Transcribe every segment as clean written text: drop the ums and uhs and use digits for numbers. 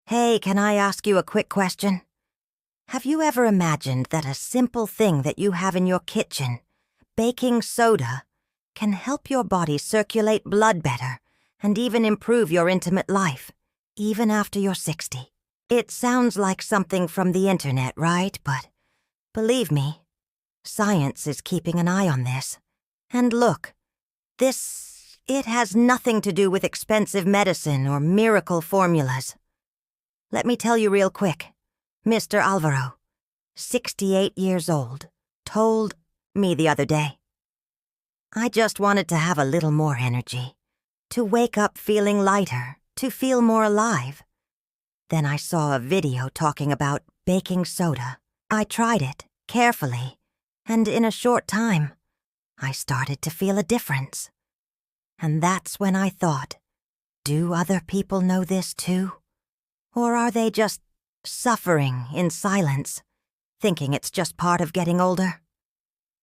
Hey, can I ask you a quick question? Have you ever imagined that a simple thing that you have in your kitchen, baking soda, can help your body circulate blood better and even improve your intimate life, even after you're 60? It sounds like something from the internet, right? But believe me, science is keeping an eye on this. And look, it has nothing to do with expensive medicine or miracle formulas. Let me tell you real quick. Mr. Alvaro, 68 years old, told me the other day, I just wanted to have a little more energy, to wake up feeling lighter, to feel more alive. Then I saw a video talking about baking soda. I tried it, carefully, and in a short time, I started to feel a difference. And that's when I thought, do other people know this too? Or are they just suffering in silence, thinking it's just part of getting older?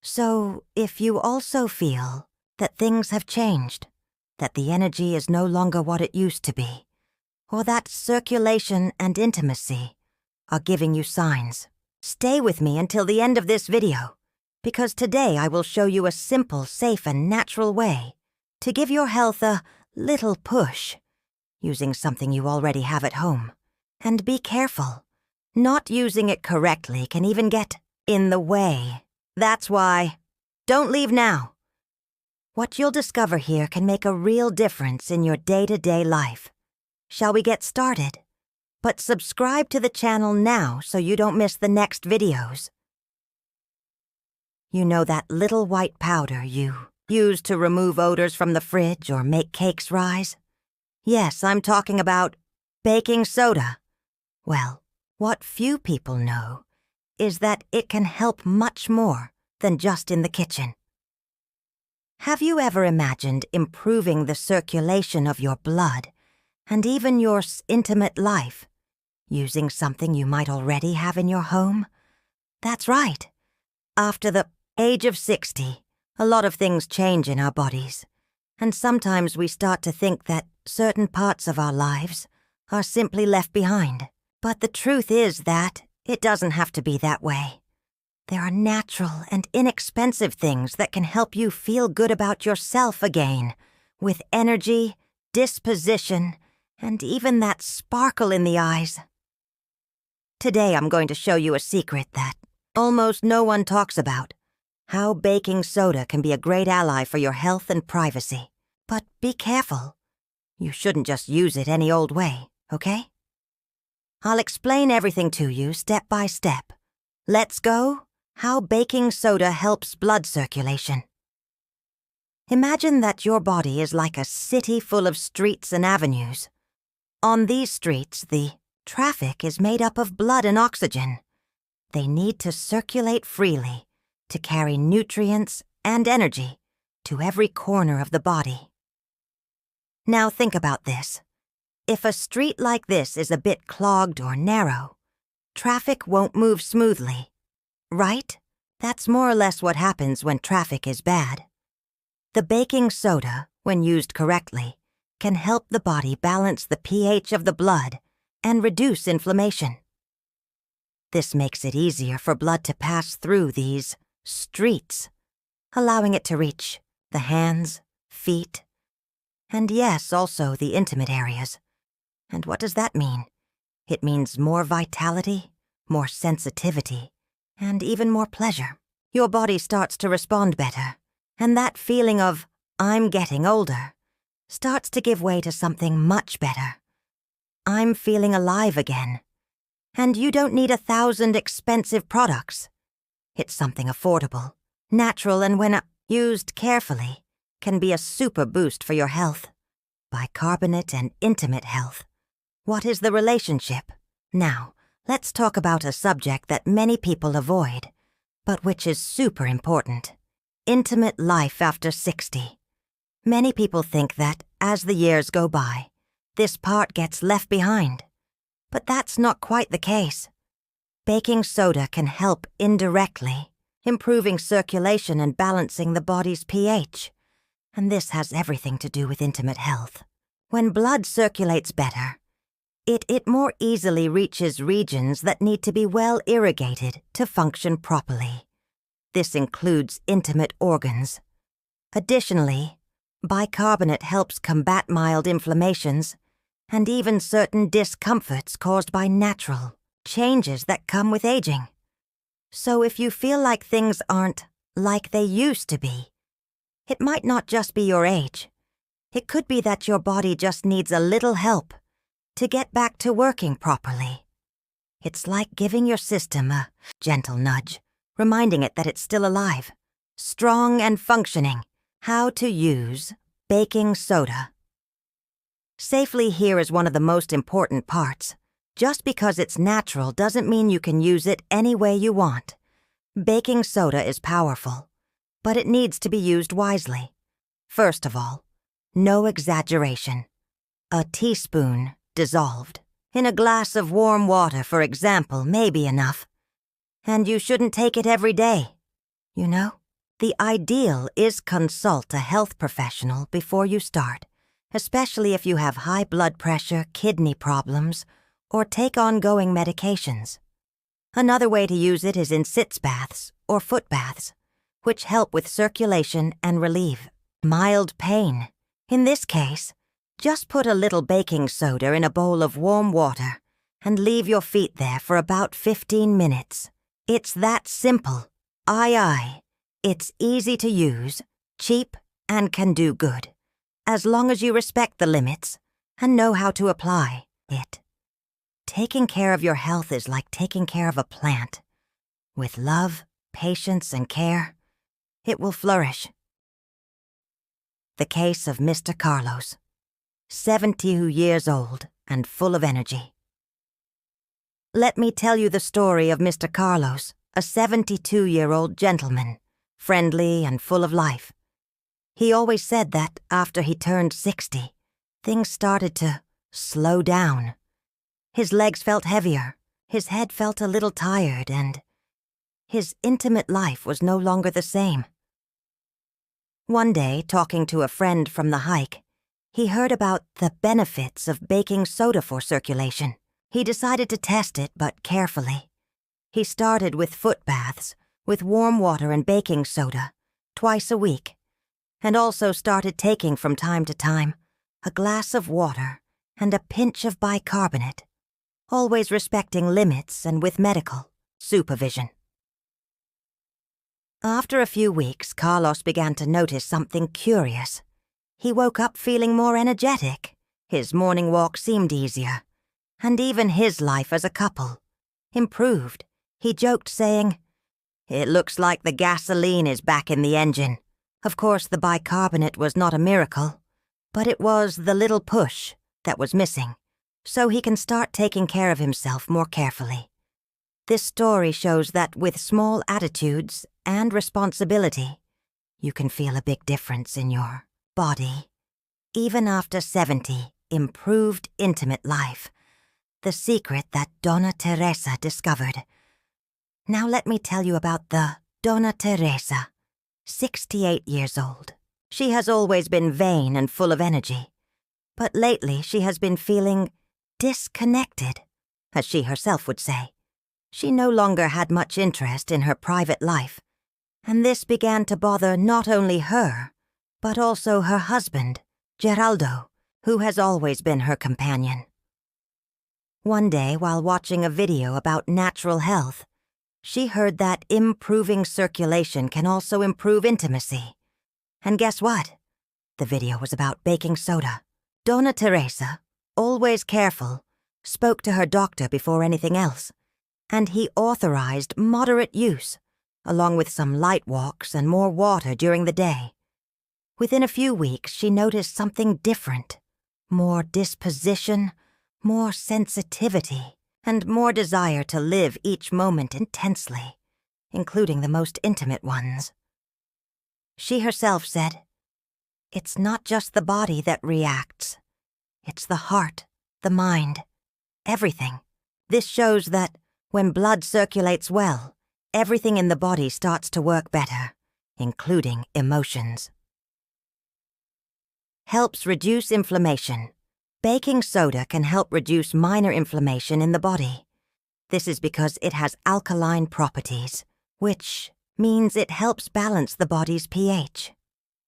So, if you also feel that things have changed, that the energy is no longer what it used to be, or that circulation and intimacy are giving you signs, stay with me until the end of this video, because today I will show you a simple, safe, and natural way to give your health a little push, using something you already have at home. And be careful. Not using it correctly can even get in the way. That's why. Don't leave now. What you'll discover here can make a real difference in your day-to-day life. Shall we get started? But subscribe to the channel now so you don't miss the next videos. You know that little white powder you use to remove odors from the fridge or make cakes rise? Yes, I'm talking about baking soda. Well, what few people know is that it can help much more than just in the kitchen. Have you ever imagined improving the circulation of your blood and even your intimate life using something you might already have in your home? That's right. After the age of 60, a lot of things change in our bodies, and sometimes we start to think that certain parts of our lives are simply left behind. But the truth is that it doesn't have to be that way. There are natural and inexpensive things that can help you feel good about yourself again, with energy, disposition, and even that sparkle in the eyes. Today I'm going to show you a secret that almost no one talks about, how baking soda can be a great ally for your health and privacy. But be careful. You shouldn't just use it any old way, okay? I'll explain everything to you step by step. Let's go. How baking soda helps blood circulation. Imagine that your body is like a city full of streets and avenues. On these streets, the traffic is made up of blood and oxygen. They need to circulate freely to carry nutrients and energy to every corner of the body. Now think about this. If a street like this is a bit clogged or narrow, traffic won't move smoothly, right? That's more or less what happens when traffic is bad. The baking soda, when used correctly, can help the body balance the pH of the blood and reduce inflammation. This makes it easier for blood to pass through these streets, allowing it to reach the hands, feet, and yes, also the intimate areas. And what does that mean? It means more vitality, more sensitivity, and even more pleasure. Your body starts to respond better, and that feeling of, I'm getting older, starts to give way to something much better. I'm feeling alive again. And you don't need 1,000 expensive products. It's something affordable, natural, and when used carefully, can be a super boost for your health. Bicarbonate and intimate health. What is the relationship? Now, let's talk about a subject that many people avoid, but which is super important. Intimate life after 60. Many people think that, as the years go by, this part gets left behind. But that's not quite the case. Baking soda can help indirectly, improving circulation and balancing the body's pH. And this has everything to do with intimate health. When blood circulates better, It more easily reaches regions that need to be well irrigated to function properly. This includes intimate organs. Additionally, bicarbonate helps combat mild inflammations and even certain discomforts caused by natural changes that come with aging. So if you feel like things aren't like they used to be, it might not just be your age. It could be that your body just needs a little help to get back to working properly. It's like giving your system a gentle nudge, reminding it that it's still alive, strong and functioning. How to use baking soda. Safely here is one of the most important parts. Just because it's natural doesn't mean you can use it any way you want. Baking soda is powerful, but it needs to be used wisely. First of all, no exaggeration. A teaspoon dissolved in a glass of warm water, for example, may be enough. And you shouldn't take it every day. You know, the ideal is consult a health professional before you start, especially if you have high blood pressure, kidney problems, or take ongoing medications. Another way to use it is in sitz baths or foot baths, which help with circulation and relieve mild pain. In this case, just put a little baking soda in a bowl of warm water and leave your feet there for about 15 minutes. It's that simple. Aye. It's easy to use, cheap, and can do good, as long as you respect the limits and know how to apply it. Taking care of your health is like taking care of a plant. With love, patience, and care, it will flourish. The case of Mr. Carlos, 72 years old and full of energy. Let me tell you the story of Mr. Carlos, a 72-year-old gentleman, friendly and full of life. He always said that after he turned 60, things started to slow down. His legs felt heavier, his head felt a little tired, and his intimate life was no longer the same. One day, talking to a friend from the hike, he heard about the benefits of baking soda for circulation. He decided to test it, but carefully. He started with foot baths, with warm water and baking soda, twice a week, and also started taking from time to time a glass of water and a pinch of bicarbonate, always respecting limits and with medical supervision. After a few weeks, Carlos began to notice something curious. He woke up feeling more energetic, his morning walk seemed easier, and even his life as a couple improved. He joked, saying, "It looks like the gasoline is back in the engine." Of course, the bicarbonate was not a miracle, but it was the little push that was missing, so he can start taking care of himself more carefully. This story shows that with small attitudes and responsibility, you can feel a big difference in your body. Even after 70, improved intimate life, the secret that Donna Teresa discovered. Now let me tell you about the Donna Teresa, 68 years old. She has always been vain and full of energy, but lately she has been feeling disconnected, as she herself would say. She no longer had much interest in her private life, and this began to bother not only her, but also her husband, Geraldo, who has always been her companion. One day, while watching a video about natural health, she heard that improving circulation can also improve intimacy. And guess what? The video was about baking soda. Donna Teresa, always careful, spoke to her doctor before anything else, and he authorized moderate use, along with some light walks and more water during the day. Within a few weeks, she noticed something different. More disposition, more sensitivity, and more desire to live each moment intensely, including the most intimate ones. She herself said, "It's not just the body that reacts. It's the heart, the mind, everything. This shows that when blood circulates well, everything in the body starts to work better, including emotions." Helps reduce inflammation. Baking soda can help reduce minor inflammation in the body. This is because it has alkaline properties, which means it helps balance the body's pH.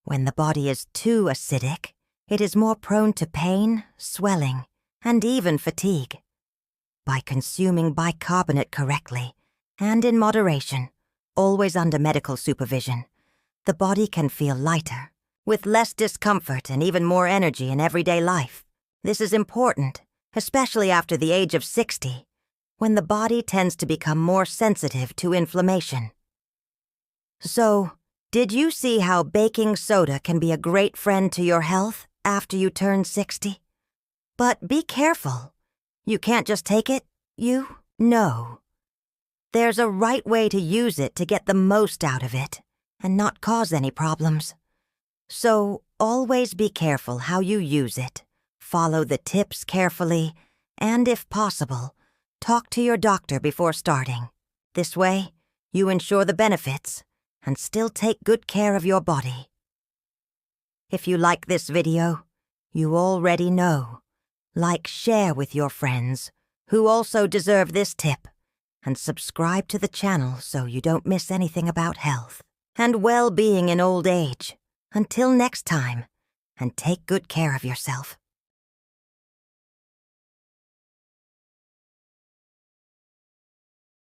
When the body is too acidic, it is more prone to pain, swelling, and even fatigue. By consuming bicarbonate correctly and in moderation, always under medical supervision, the body can feel lighter, with less discomfort and even more energy in everyday life. This is important, especially after the age of 60, when the body tends to become more sensitive to inflammation. So, did you see how baking soda can be a great friend to your health after you turn 60? But be careful. You can't just take it, No. There's a right way to use it to get the most out of it and not cause any problems. So, always be careful how you use it. Follow the tips carefully, and if possible, talk to your doctor before starting. This way, you ensure the benefits and still take good care of your body. If you like this video, you already know. Like, share with your friends, who also deserve this tip, and subscribe to the channel so you don't miss anything about health and well-being in old age. Until next time, and take good care of yourself.